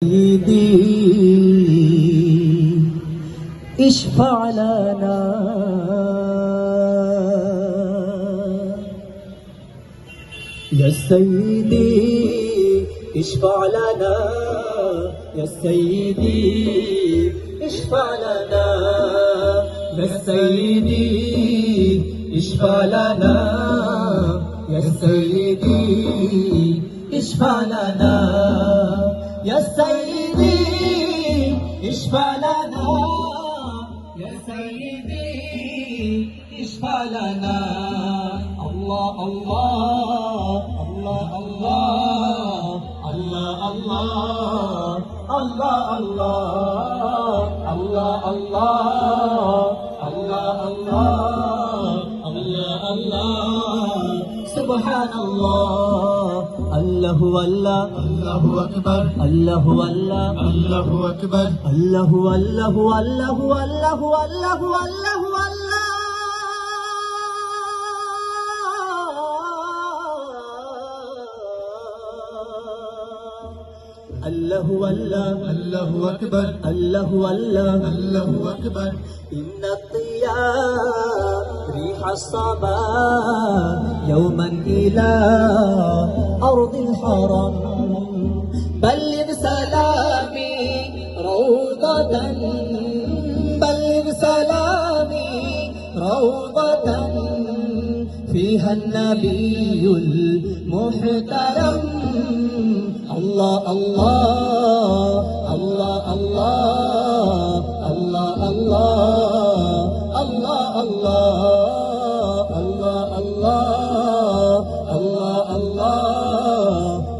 سيدي اشفع لنا يا سيدي اشفع لنا يا سيدي اشفع لنا يا سيدي اشفع لنا يا سيدي اشفع لنا يا سيدي اشفع لنا يا سيدي اشفع لنا الله الله الله الله الله الله الله الله الله الله الله سبحان الله الله الله الله أكبر الله الله الله أكبر الله الله الله الله الله الله الله الله الله أكبر الله الله الله أكبر إن الطيار ريح الصبا يوما إلى أرض الحرم بلغ سلامي روضة بلغ سلامي روضة فيها النبي المحترم الله الله الله الله الله الله الله الله الله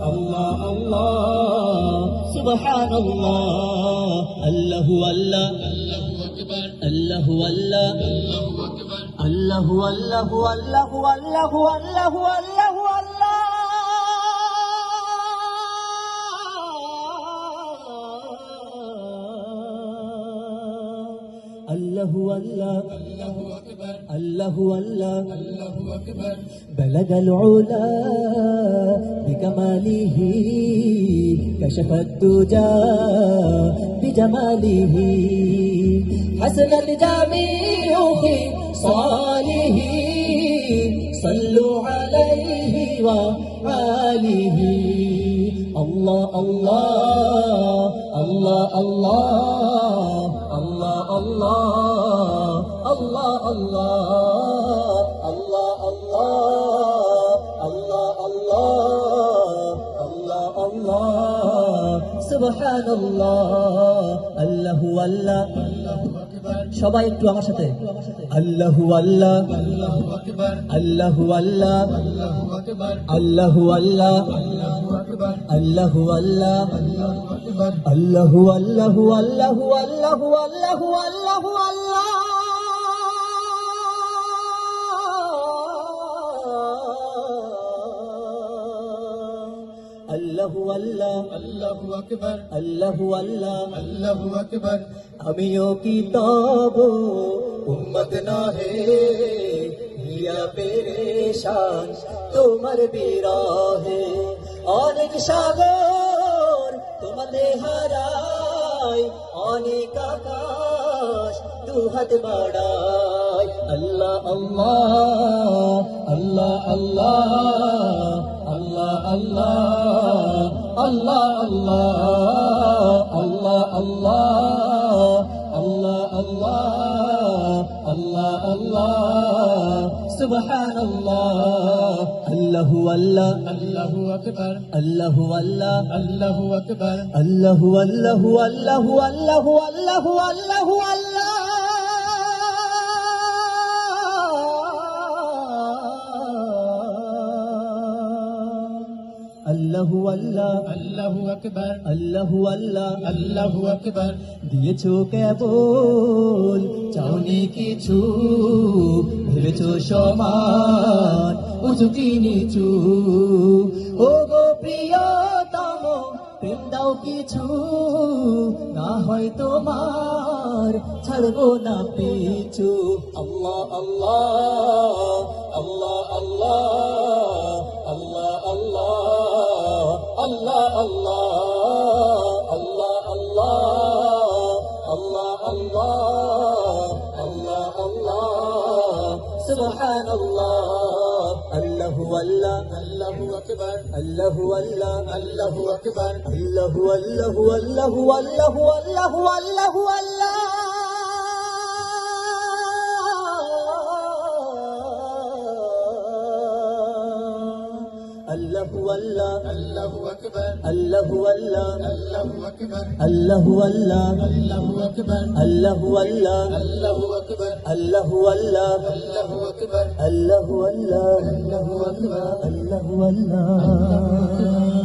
الله الله سبحان الله الله الله الله الله الله الله الله الله الله الله الله الله الله أكبر الله الله الله أكبر بلغ العلا بكماله كشف الدجى بجماله حسن الجميع في صاله صلوا عليه وآله الله الله الله الله الله الله الله الله الله الله الله سبحان الله الله الله সবাই একটু আমার সাথে আল্লাহু আল্লাহ الله أكبر আল্লাহু আল্লাহ الله أكبر আল্লাহু আল্লাহ الله أكبر আল্লাহু আল্লাহ الله أكبر আল্লাহু আল্লাহু আল্লাহু আল্লাহু আল্লাহু আল্লাহু আল্লাহ আল্লাহু আল্লাহ الله أكبر আল্লাহু আল্লাহ الله أكبর আমিও কি তব উম্মত নহে হিয়া পেরেশান তোমার বিরহে অনেক সাগর তোমাতে হারাই অনেক আকাশ দুহাত বাড়াই আল্লাহ আল্লাহ আল্লাহ আল্লাহ আল্লাহ আল্লাহ আল্লাহ আল্লাহ আল্লাহ আল্লাহ আল্লাহ আল্লাহ আল্লাহ সুবহানাল্লাহ আল্লাহু আল্লাহ الله أكبر আল্লাহু আল্লাহ الله أكبর আল্লাহু আল্লাহু আল্লাহু আল্লাহু আল্লাহু আল্লাহু আল্লাহ আল্লাহু আল্লাহ الله أكبر আল্লাহু আল্লাহ الله أكبر দিয়েছো কেবল চাওনি কিছু ভেবেছো সমান উঁচু কি নিচু ও গো প্রিয়তম প্রেম দাও কিছু না হয় তোমার ছাড়বো না পিছু আল্লাহ আল্লাহ আল্লাহ আল্লাহ আল্লাহ আল্লাহ আল্লাহ আল্লাহ আল্লাহ আল্লাহ আল্লাহু আকবার আল্লাহু আল্লাহ আল্লাহু আকবার আল্লাহু আল্লাহু আল্লাহু আল্লাহু আল্লাহু আল্লাহু আল্লাহ আল্লাহু আল্লাহ আল্লাহু আকবার আল্লাহু আল্লাহ আল্লাহু আকবার আল্লাহু আল্লাহ আল্লাহু আকবার আল্লাহু আল্লাহ আল্লাহু আকবার আল্লাহু আল্লাহ আল্লাহু আকবার আল্লাহু আল্লাহ আল্লাহু আকবার আল্লাহু আল্লাহ